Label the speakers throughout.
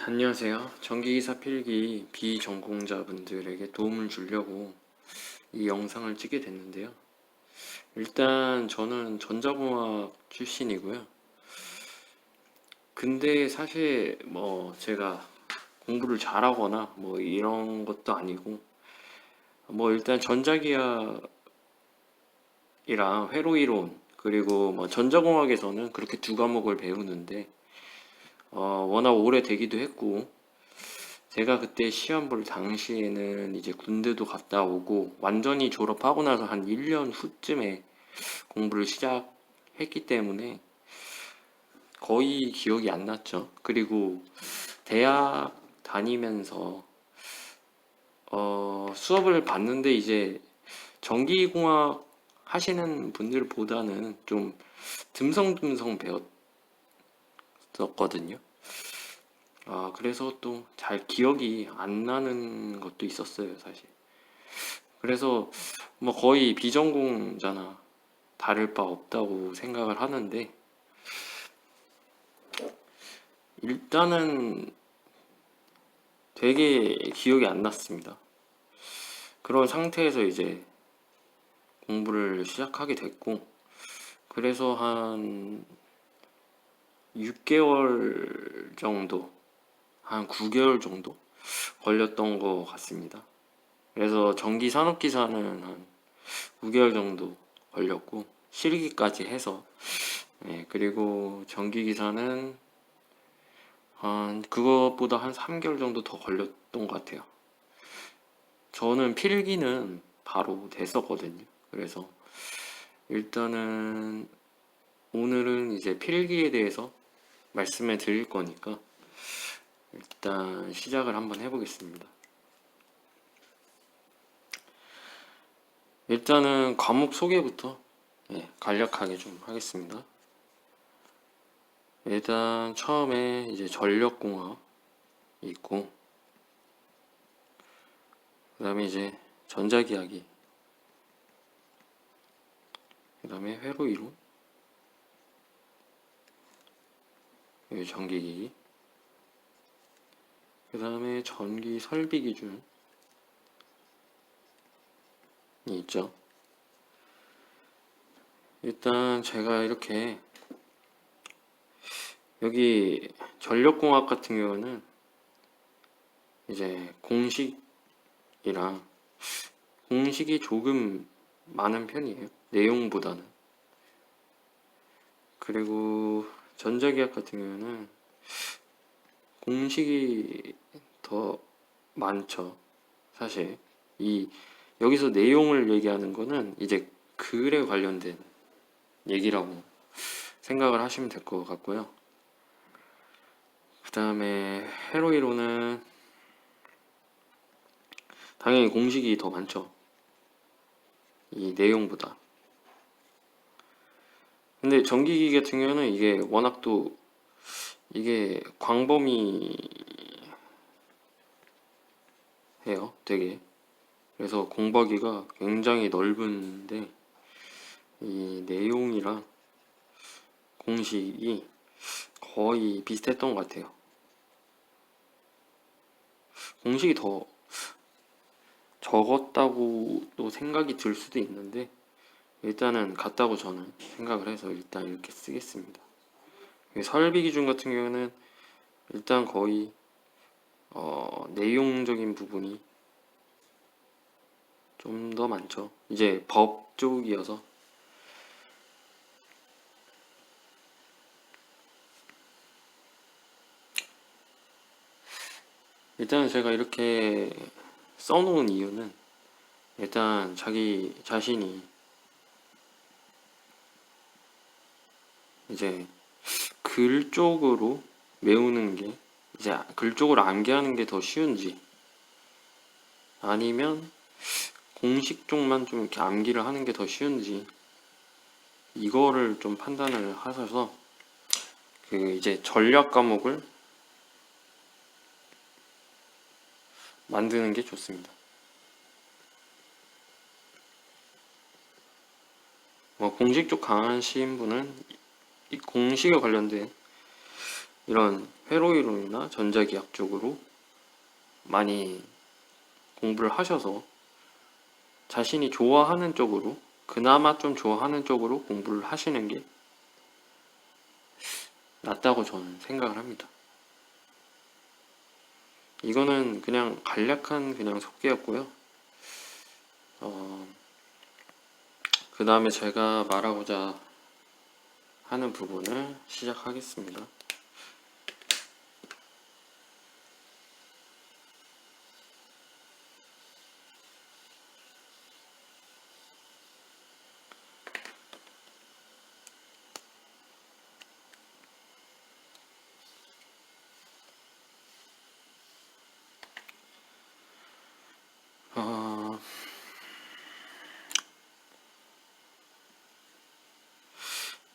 Speaker 1: 안녕하세요. 전기기사 필기 비전공자분들에게 도움을 주려고 이 영상을 찍게 됐는데요. 일단 저는 전자공학 출신이고요. 근데 사실 제가 공부를 잘하거나 이런 것도 아니고 일단 전자기하이랑 회로이론 그리고 전자공학에서는 그렇게 두 과목을 배우는데 워낙 오래 되기도 했고 제가 그때 시험 볼 당시에는 이제 군대도 갔다 오고 완전히 졸업하고 나서 한 1년 후쯤에 공부를 시작했기 때문에 거의 기억이 안 났죠. 그리고 대학 다니면서 수업을 봤는데 이제 전기공학 하시는 분들보다는 좀 듬성듬성 배웠었거든요. 그래서 또 잘 기억이 안 나는 것도 있었어요, 사실. 그래서 거의 비전공자나 다를 바 없다고 생각을 하는데, 일단은 되게 기억이 안 났습니다. 그런 상태에서 이제 공부를 시작하게 됐고, 그래서 한 6개월 정도, 한 9개월 정도 걸렸던 것 같습니다. 그래서 전기 산업기사는 한 9개월 정도 걸렸고, 실기까지 해서, 네, 그리고 전기기사는 그것보다 한 3개월 정도 더 걸렸던 것 같아요. 저는 필기는 바로 됐었거든요. 그래서 일단은 오늘은 이제 필기에 대해서 말씀을 드릴 거니까 일단 시작을 한번 해보겠습니다. 일단은 과목 소개부터 간략하게 좀 하겠습니다. 일단 처음에 이제 전력공학 있고, 그 다음에 이제 전자기하기, 그 다음에 회로이론, 여기 전기기기, 그 다음에 전기 설비 기준이 있죠. 일단 제가 이렇게 여기 전력공학 같은 경우는 이제 공식이 조금 많은 편이에요. 내용보다는. 그리고 전자기학 같은 경우는 공식이 더 많죠. 사실 여기서 내용을 얘기하는 거는 이제 글에 관련된 얘기라고 생각을 하시면 될 것 같고요. 그 다음에 회로이론은 당연히 공식이 더 많죠. 이 내용보다. 근데 전기기기 같은 경우는 이게 워낙 또 이게 광범위해요, 되게. 그래서 공부하기가 굉장히 넓은데 이 내용이랑 공식이 거의 비슷했던 것 같아요. 공식이 더 적었다고도 생각이 들 수도 있는데 일단은 같다고 저는 생각을 해서 일단 이렇게 쓰겠습니다. 설비 기준 같은 경우는 일단 거의 내용적인 부분이 좀 더 많죠. 이제 법 쪽이어서. 일단 제가 이렇게 써놓은 이유는 일단 자기 자신이 이제 글 쪽으로 외우는 게 이제 글 쪽으로 암기하는 게 더 쉬운지 아니면 공식 쪽만 좀 이렇게 암기를 하는 게 더 쉬운지 이거를 좀 판단을 하셔서 그 이제 전략 과목을 만드는 게 좋습니다. 공식 쪽 강하신 분은 이 공식에 관련된 이런 회로이론이나 전자기학 쪽으로 많이 공부를 하셔서 자신이 좋아하는 쪽으로, 그나마 좀 좋아하는 쪽으로 공부를 하시는 게 낫다고 저는 생각을 합니다. 이거는 그냥 간략한 그냥 속기였고요. 그 다음에 제가 말하고자 하는 부분을 시작하겠습니다.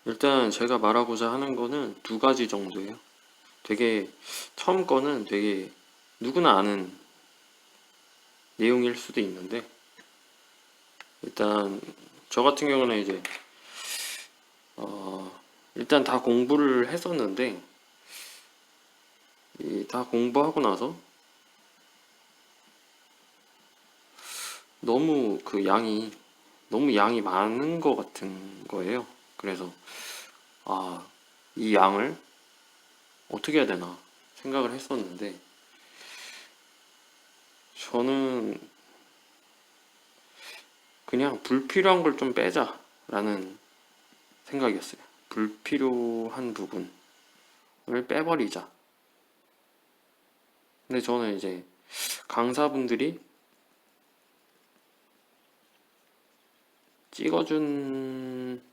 Speaker 1: 일단 제가 말하고자 하는 거는 두 가지 정도예요. 되게 처음 거는 되게 누구나 아는 내용일 수도 있는데, 일단 저 같은 경우는 이제 일단 다 공부를 했었는데, 다 공부하고 나서 너무 양이 많은 것 같은 거예요. 그래서 이 양을 어떻게 해야 되나 생각을 했었는데, 저는 그냥 불필요한 걸 좀 빼자라는 생각이었어요. 불필요한 부분을 빼버리자. 근데 저는 이제 강사분들이 찍어준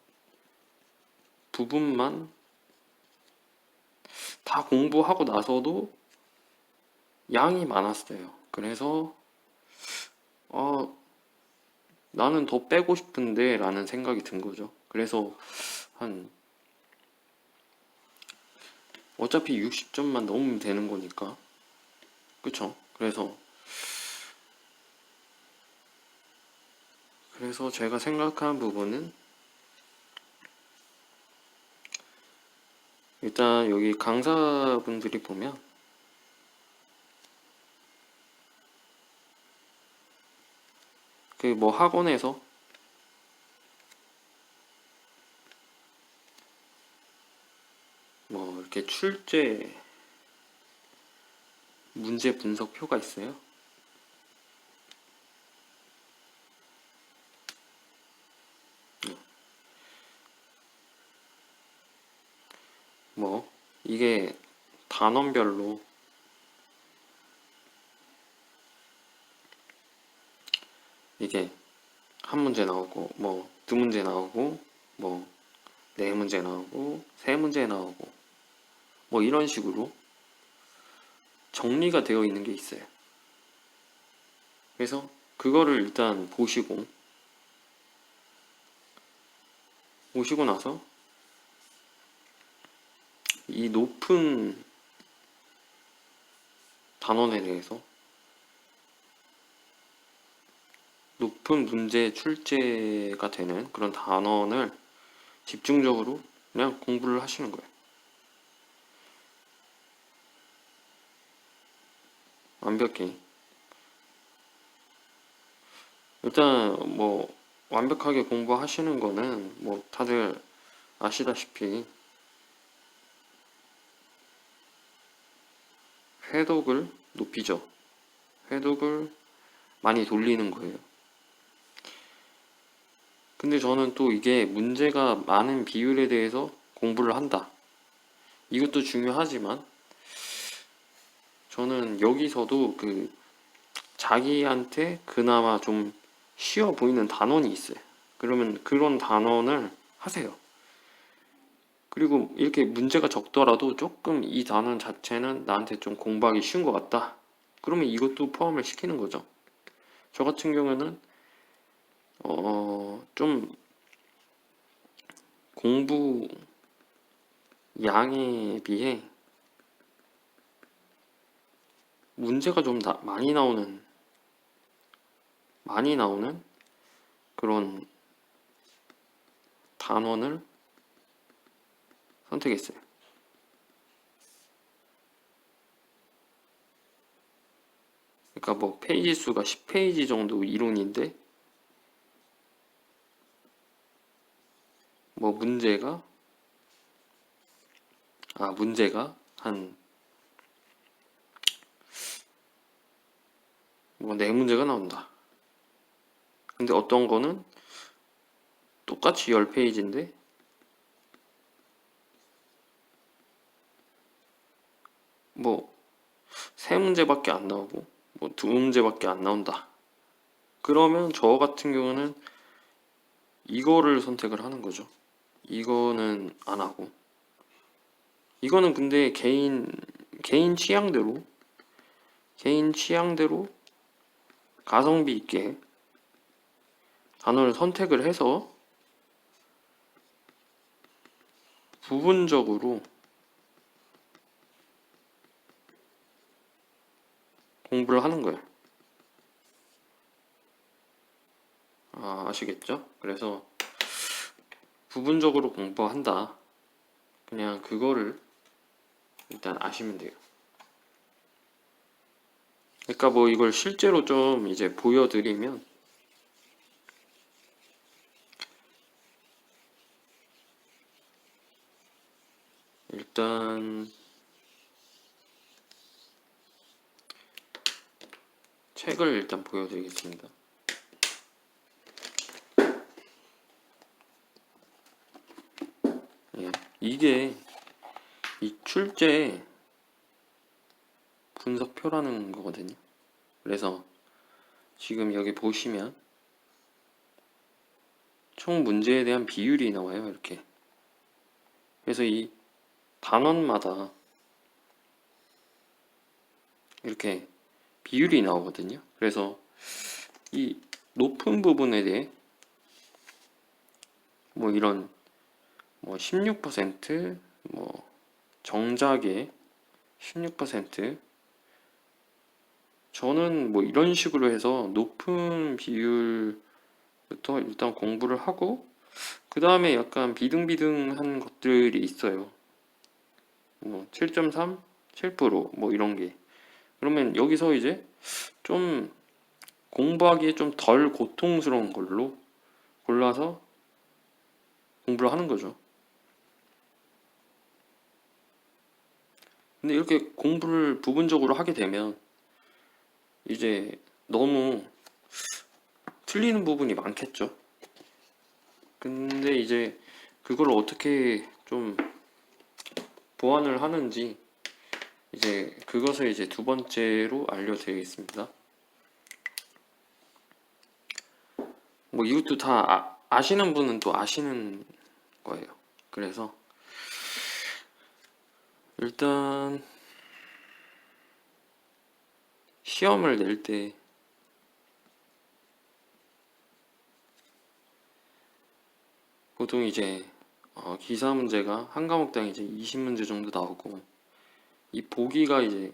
Speaker 1: 부분만 다 공부하고 나서도 양이 많았어요. 그래서 나는 더 빼고 싶은데 라는 생각이 든 거죠. 그래서 어차피 60점만 넘으면 되는 거니까, 그쵸? 그래서 제가 생각한 부분은, 일단 여기 강사분들이 보면 그 뭐 학원에서 뭐 이렇게 출제 문제 분석표가 있어요. 뭐 이게 단원별로 이게 한 문제 나오고, 뭐 두 문제 나오고, 뭐 네 문제 나오고, 세 문제 나오고, 뭐 이런 식으로 정리가 되어 있는 게 있어요. 그래서 그거를 일단 보시고 나서 이 높은 단원에 대해서, 높은 문제 출제가 되는 그런 단원을 집중적으로 그냥 공부를 하시는 거예요. 완벽히. 일단 뭐 완벽하게 공부하시는 거는 뭐 다들 아시다시피 회독을 높이죠. 회독을 많이 돌리는 거예요. 근데 저는 또 이게 문제가 많은 비율에 대해서 공부를 한다, 이것도 중요하지만, 저는 여기서도 그 자기한테 그나마 좀 쉬워 보이는 단원이 있어요. 그러면 그런 단원을 하세요. 그리고 이렇게 문제가 적더라도 조금 이 단원 자체는 나한테 좀 공부하기 쉬운 것 같다, 그러면 이것도 포함을 시키는 거죠. 저 같은 경우는 좀 공부 양에 비해 문제가 좀 많이 나오는 그런 단원을 선택했어요. 그러니까 뭐 페이지 수가 10페이지 정도 이론인데 뭐 문제가 한 뭐 4문제가 나온다. 근데 어떤 거는 똑같이 10페이지인데 뭐 3문제밖에 안 나오고 뭐 2문제밖에 안 나온다. 그러면 저 같은 경우는 이거를 선택을 하는 거죠. 이거는 안 하고. 이거는 근데 개인 취향대로 가성비 있게 단어를 선택을 해서 부분적으로 공부를 하는 거예요. 아시겠죠? 그래서 부분적으로 공부한다. 그냥 그거를 일단 아시면 돼요. 그러니까 뭐 이걸 실제로 좀 이제 보여드리면 일단 책을 일단 보여드리겠습니다. 예, 이게 이 출제 분석표라는 거거든요. 그래서 지금 여기 보시면 총 문제에 대한 비율이 나와요. 이렇게. 그래서 이 단원마다 이렇게 비율이 나오거든요. 그래서 이 높은 부분에 대해 뭐 이런 뭐 16%, 뭐 정작의 16%, 저는 뭐 이런 식으로 해서 높은 비율부터 일단 공부를 하고 그 다음에 약간 비등비등한 것들이 있어요. 뭐 7.3, 7%뭐 이런 게. 그러면 여기서 이제 좀 공부하기에 좀 덜 고통스러운 걸로 골라서 공부를 하는 거죠. 근데 이렇게 공부를 부분적으로 하게 되면 이제 너무 틀리는 부분이 많겠죠. 근데 이제 그걸 어떻게 좀 보완을 하는지 이제 그것을 이제 두 번째로 알려드리겠습니다. 뭐 이것도 다 아시는 분은 또 아시는 거예요. 그래서 일단 시험을 낼 때 보통 이제 기사 문제가 한 과목당 이제 20문제 정도 나오고 이 보기가 이제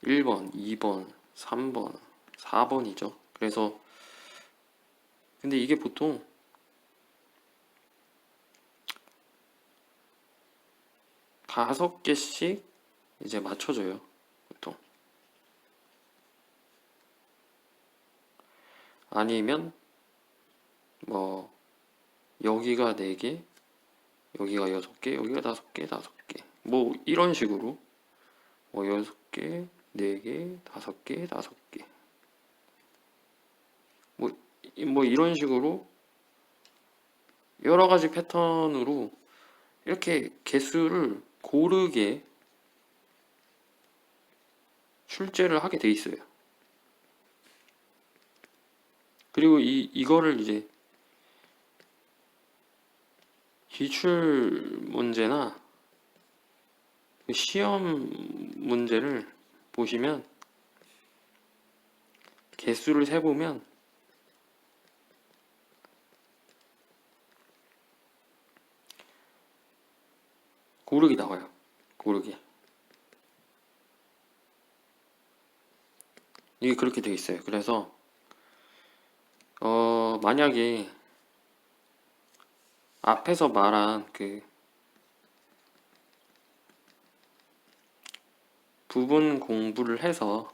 Speaker 1: 1번, 2번, 3번, 4번이죠. 그래서 근데 이게 보통 5개씩 이제 맞춰줘요. 보통. 아니면 뭐 여기가 4개, 여기가 6개, 여기가 5개, 5개. 뭐 이런 식으로 뭐 6개, 4개, 5개, 5개. 뭐 이런 식으로 여러 가지 패턴으로 이렇게 개수를 고르게 출제를 하게 돼 있어요. 그리고 이거를 이제 기출 문제나 시험 문제를 보시면 개수를 세보면 고르기 나와요. 고르기. 이게 그렇게 돼 있어요. 그래서 만약에 앞에서 말한 그 부분 공부를 해서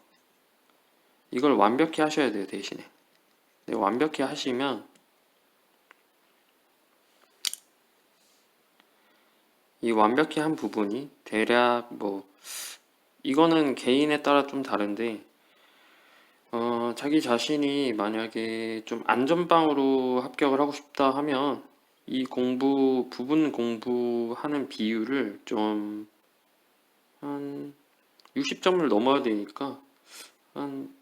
Speaker 1: 이걸 완벽히 하셔야 돼요, 대신에. 네, 완벽히 하시면 이 완벽히 한 부분이 대략 뭐 이거는 개인에 따라 좀 다른데 자기 자신이 만약에 좀 안전빵으로 합격을 하고 싶다 하면 이 부분 공부하는 비율을 좀 한 60점을 넘어야 되니까 한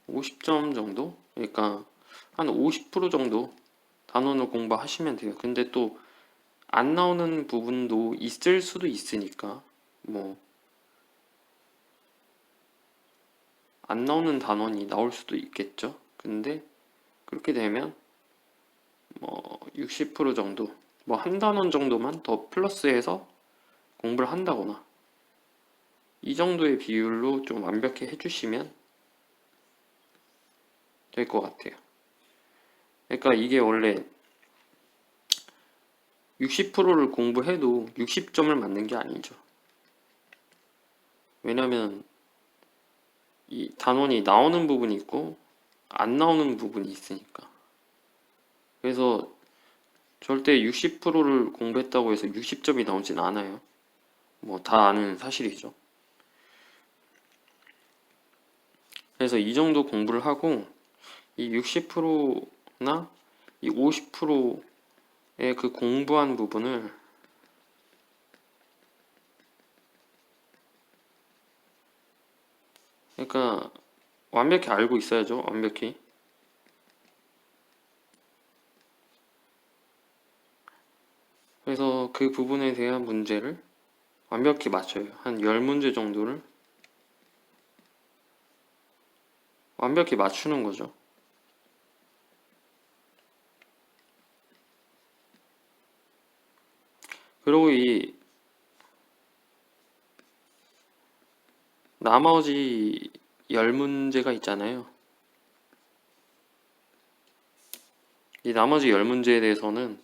Speaker 1: 50점 정도? 그러니까 한 50% 정도 단원을 공부하시면 돼요. 근데 또 안 나오는 부분도 있을 수도 있으니까 뭐 안 나오는 단원이 나올 수도 있겠죠. 근데 그렇게 되면 뭐 60% 정도, 뭐 한 단원 정도만 더 플러스해서 공부를 한다거나 이 정도의 비율로 좀 완벽히 해주시면 될 것 같아요. 그러니까 이게 원래 60%를 공부해도 60점을 맞는 게 아니죠. 왜냐면 이 단원이 나오는 부분이 있고 안 나오는 부분이 있으니까. 그래서 절대 60%를 공부했다고 해서 60점이 나오진 않아요. 뭐 다 아는 사실이죠. 그래서 이 정도 공부를 하고 이 60%나 이 50%의 그 공부한 부분을 그러니까 완벽히 알고 있어야죠. 완벽히. 그래서 그 부분에 대한 문제를 완벽히 맞춰요. 한 10문제 정도를 완벽히 맞추는 거죠. 그리고 이 나머지 10문제가 있잖아요. 이 나머지 10문제에 대해서는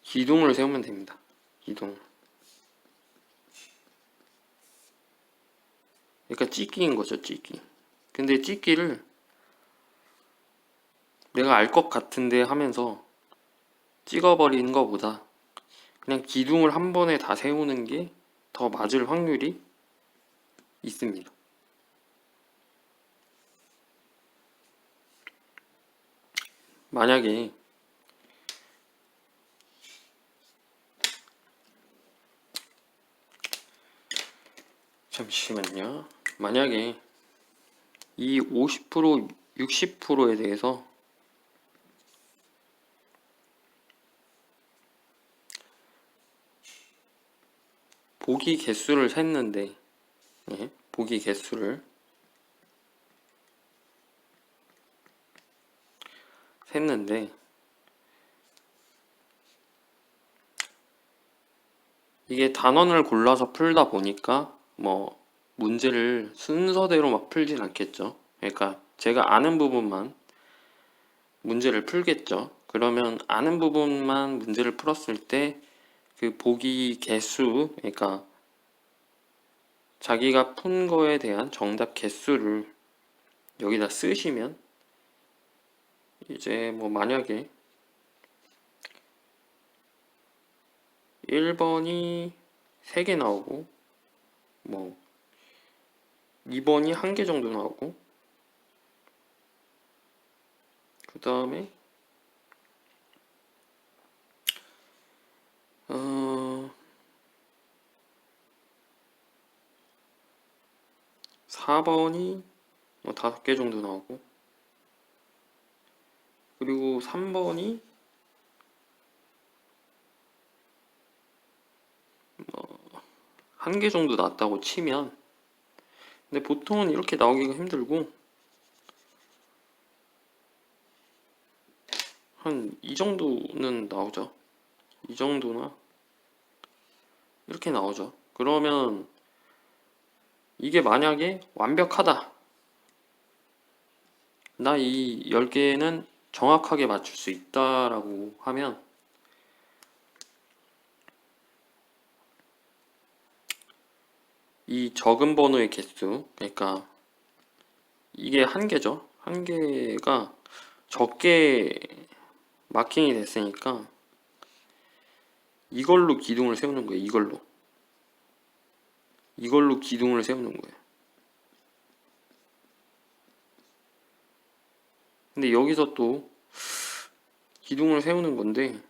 Speaker 1: 기둥을 세우면 됩니다. 기둥. 그러니까 찍기인 거죠, 찍기. 근데 찍기를 내가 알 것 같은데 하면서 찍어버리는 것보다 그냥 기둥을 한 번에 다 세우는 게 더 맞을 확률이 있습니다. 만약에 잠시만요. 만약에 이 50%, 60%에 대해서 보기 개수를 셌는데, 예, 보기 개수를 셌는데 이게 단원을 골라서 풀다 보니까 뭐 문제를 순서대로 막 풀진 않겠죠. 그러니까 제가 아는 부분만 문제를 풀겠죠. 그러면 아는 부분만 문제를 풀었을 때 그 보기 개수, 그러니까 자기가 푼 거에 대한 정답 개수를 여기다 쓰시면 이제 뭐 만약에 1번이 3개 나오고 뭐 2번이 1개 정도 나오고 그 다음에 4번이 뭐 5개 정도 나오고 그리고 3번이 뭐 1개 정도 났다고 치면, 근데 보통은 이렇게 나오기가 힘들고 한 이 정도는 나오죠. 이 정도나 이렇게 나오죠. 그러면 이게 만약에 완벽하다, 나 이 10개는 정확하게 맞출 수 있다라고 하면 이 적은 번호의 개수, 그러니까 이게 한 개죠. 한 개가 적게 마킹이 됐으니까 이걸로 기둥을 세우는 거예요. 이걸로 기둥을 세우는 거예요. 근데 여기서 또 기둥을 세우는 건데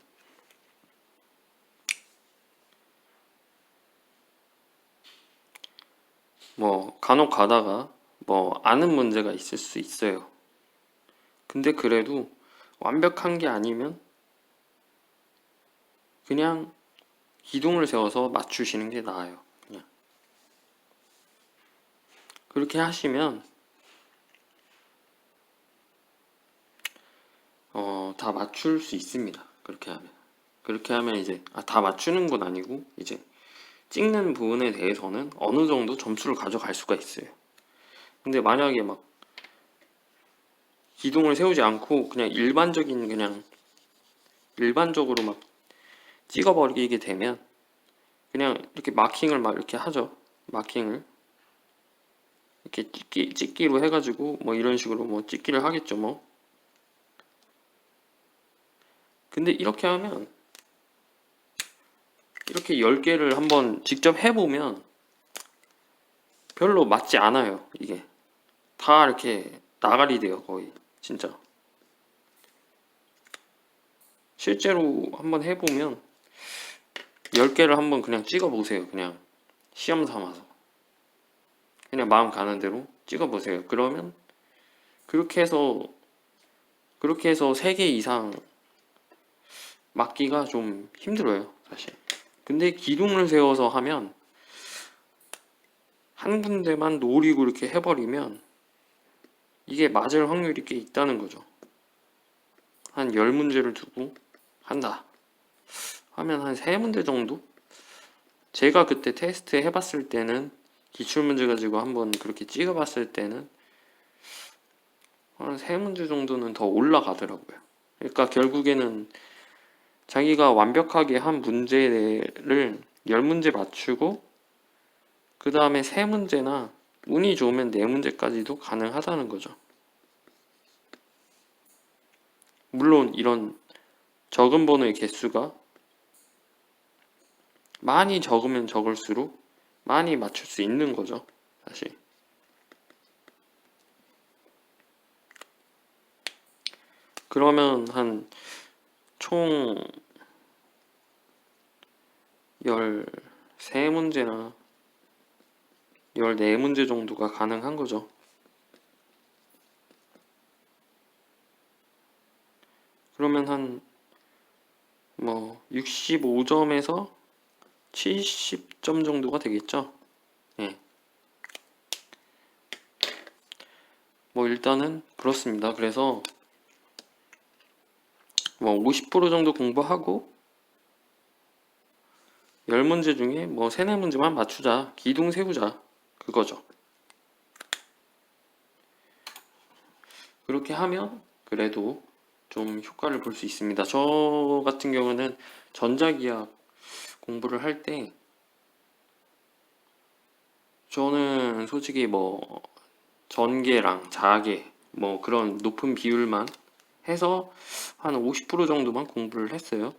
Speaker 1: 뭐 간혹 가다가 뭐 아는 문제가 있을 수 있어요. 근데 그래도 완벽한 게 아니면 그냥 기둥을 세워서 맞추시는 게 나아요. 그냥 그렇게 하시면 다 맞출 수 있습니다. 그렇게 하면 이제 다 맞추는 건 아니고 이제 찍는 부분에 대해서는 어느 정도 점수를 가져갈 수가 있어요. 근데 만약에 막 기둥을 세우지 않고 그냥 일반적으로 막 찍어버리게 되면 그냥 이렇게 마킹을 막 이렇게 하죠. 마킹을 이렇게 찍기로 해가지고 뭐 이런 식으로 뭐 찍기를 하겠죠 뭐. 근데 이렇게 하면 이렇게 10개를 한번 직접 해보면 별로 맞지 않아요. 이게 다 이렇게 나가리 돼요. 거의 진짜 실제로 한번 해보면 10개를 한번 그냥 찍어보세요. 그냥 시험 삼아서 그냥 마음 가는 대로 찍어보세요. 그러면 그렇게 해서 3개 이상 맞기가 좀 힘들어요, 사실. 근데 기둥을 세워서 하면 한 군데만 노리고 이렇게 해버리면 이게 맞을 확률이 꽤 있다는 거죠. 한 10문제를 두고 한다 하면 한 3문제 정도? 제가 그때 테스트 해봤을 때는 기출문제 가지고 한번 그렇게 찍어봤을 때는 한 3문제 정도는 더 올라가더라고요. 그러니까 결국에는 자기가 완벽하게 한 문제를 10문제 맞추고 그 다음에 3문제나 운이 좋으면 4문제까지도 가능하다는 거죠. 물론 이런 적은 번호의 개수가 많이 적으면 적을수록 많이 맞출 수 있는 거죠, 사실. 그러면 한 총 13문제나 14문제 정도가 가능한 거죠. 그러면 한 뭐 65점에서 70점 정도가 되겠죠. 예. 뭐 일단은 그렇습니다. 그래서 뭐 50% 정도 공부하고 10문제 중에 뭐 3, 4문제만 맞추자. 기둥 세우자. 그거죠. 그렇게 하면 그래도 좀 효과를 볼 수 있습니다. 저 같은 경우는 전자기학 공부를 할 때 저는 솔직히 뭐 전계랑 자계 뭐 그런 높은 비율만 해서 한 50% 정도만 공부를 했어요.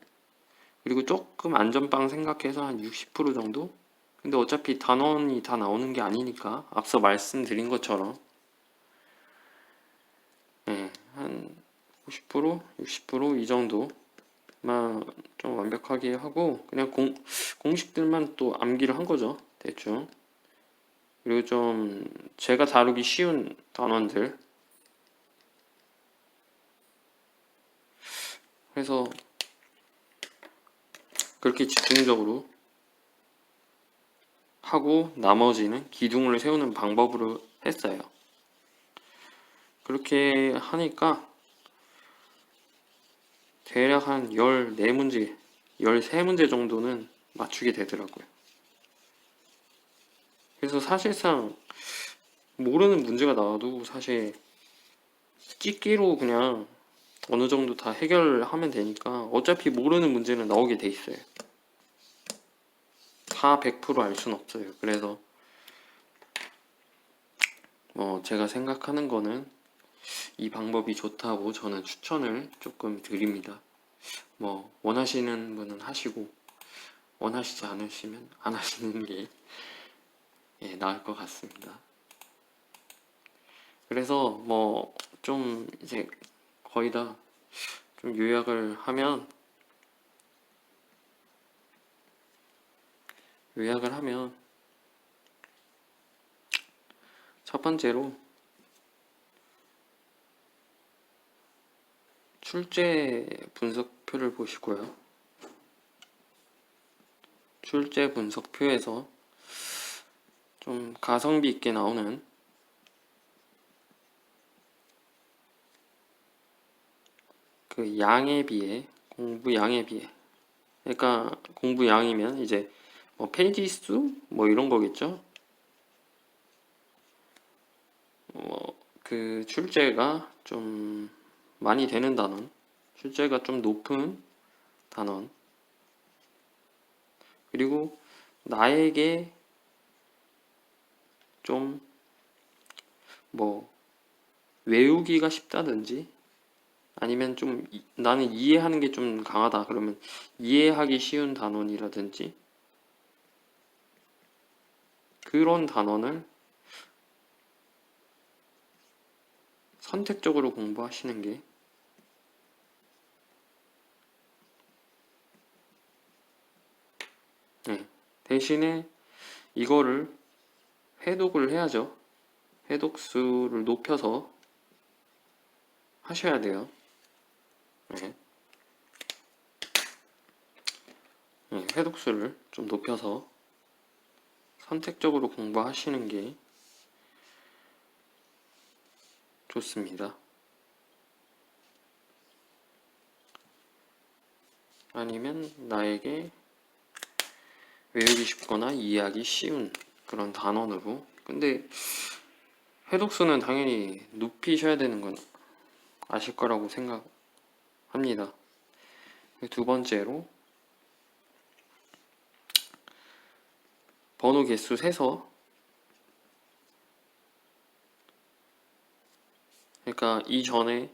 Speaker 1: 그리고 조금 안전빵 생각해서 한 60% 정도? 근데 어차피 단원이 다 나오는 게 아니니까 앞서 말씀드린 것처럼 한 50%, 60%이 정도만 좀 완벽하게 하고 그냥 공식들만 또 암기를 한 거죠. 대충. 그리고 좀 제가 다루기 쉬운 단원들 해서 그렇게 집중적으로 하고 나머지는 기둥을 세우는 방법으로 했어요. 그렇게 하니까 대략 한 14문제, 13문제 정도는 맞추게 되더라고요. 그래서 사실상 모르는 문제가 나와도 사실 찍기로 그냥 어느 정도 다 해결하면 되니까 어차피 모르는 문제는 나오게 돼 있어요. 다 100% 알 수는 없어요. 그래서 제가 생각하는 거는 이 방법이 좋다고 저는 추천을 조금 드립니다. 원하시는 분은 하시고 원하시지 않으시면 안 하시는 게 나을 것 같습니다. 그래서 좀 이제 거의 다 좀 요약을 하면 첫 번째로 출제 분석표를 보시고요. 출제 분석표에서 좀 가성비 있게 나오는 그 양에 비해, 공부 양에 비해, 그러니까 공부 양이면 이제 페이지 수 이런 거겠죠. 그 출제가 좀 많이 되는 단원, 출제가 좀 높은 단원, 그리고 나에게 좀 외우기가 쉽다든지 아니면 좀 나는 이해하는 게 좀 강하다 그러면 이해하기 쉬운 단원이라든지 그런 단원을 선택적으로 공부하시는 게 대신에 이거를 회독을 해야죠. 회독수를 높여서 하셔야 돼요. 회독수를 좀 높여서 선택적으로 공부하시는 게 좋습니다. 아니면 나에게 외우기 쉽거나 이해하기 쉬운 그런 단원으로. 근데 회독수는 당연히 높이셔야 되는 건 아실 거라고 생각합니다. 두 번째로 번호 개수 세서, 그러니까 이전에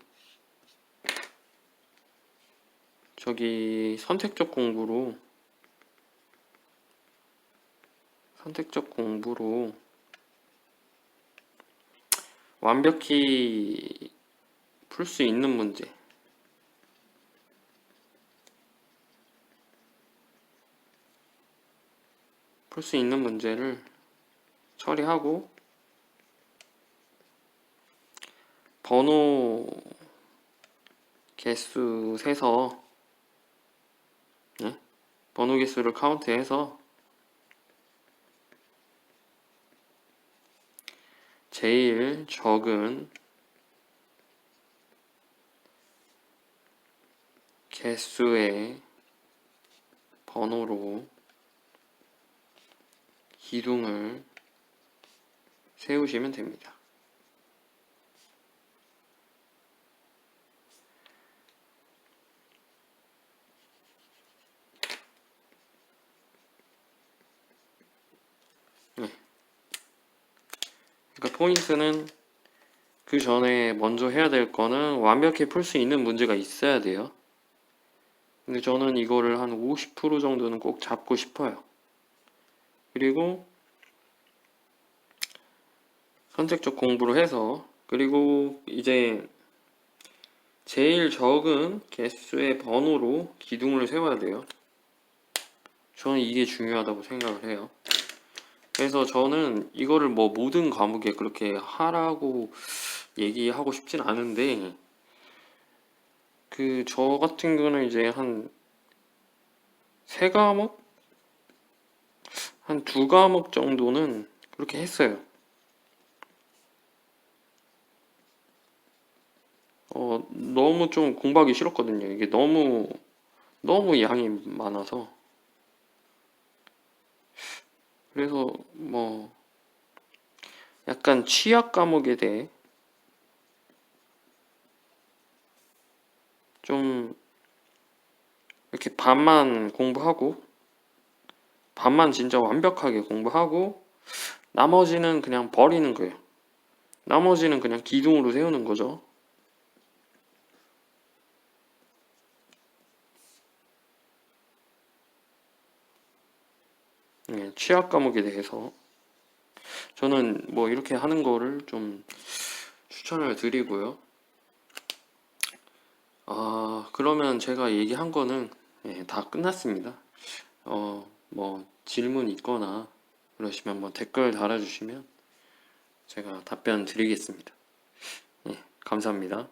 Speaker 1: 저기 선택적 공부로 완벽히 풀 수 있는 문제, 를 처리하고 번호 개수 세서 번호 개수를 카운트해서 제일 적은 개수의 번호로 기둥을 세우시면 됩니다. 그러니까 포인트는 그 전에 먼저 해야 될 거는 완벽히 풀 수 있는 문제가 있어야 돼요. 근데 저는 이거를 한 50% 정도는 꼭 잡고 싶어요. 그리고 선택적 공부를 해서, 그리고 이제 제일 적은 개수의 번호로 기둥을 세워야 돼요. 저는 이게 중요하다고 생각을 해요. 그래서 저는 이거를 모든 과목에 그렇게 하라고 얘기하고 싶진 않은데, 저 같은 경우는 이제 한 3과목? 한 2과목 정도는 그렇게 했어요. 너무 좀 공부하기 싫었거든요. 이게 너무 양이 많아서. 그래서 약간 취약 과목에 대해 좀 이렇게 반만 공부하고 반만 진짜 완벽하게 공부하고 나머지는 그냥 버리는 거예요. 나머지는 그냥 기둥으로 세우는 거죠. 예, 취약 과목에 대해서 저는 뭐 이렇게 하는 거를 좀 추천을 드리고요. 그러면 제가 얘기한 거는 다 끝났습니다. 뭐 질문 있거나 그러시면 뭐 댓글 달아주시면 제가 답변 드리겠습니다. 감사합니다.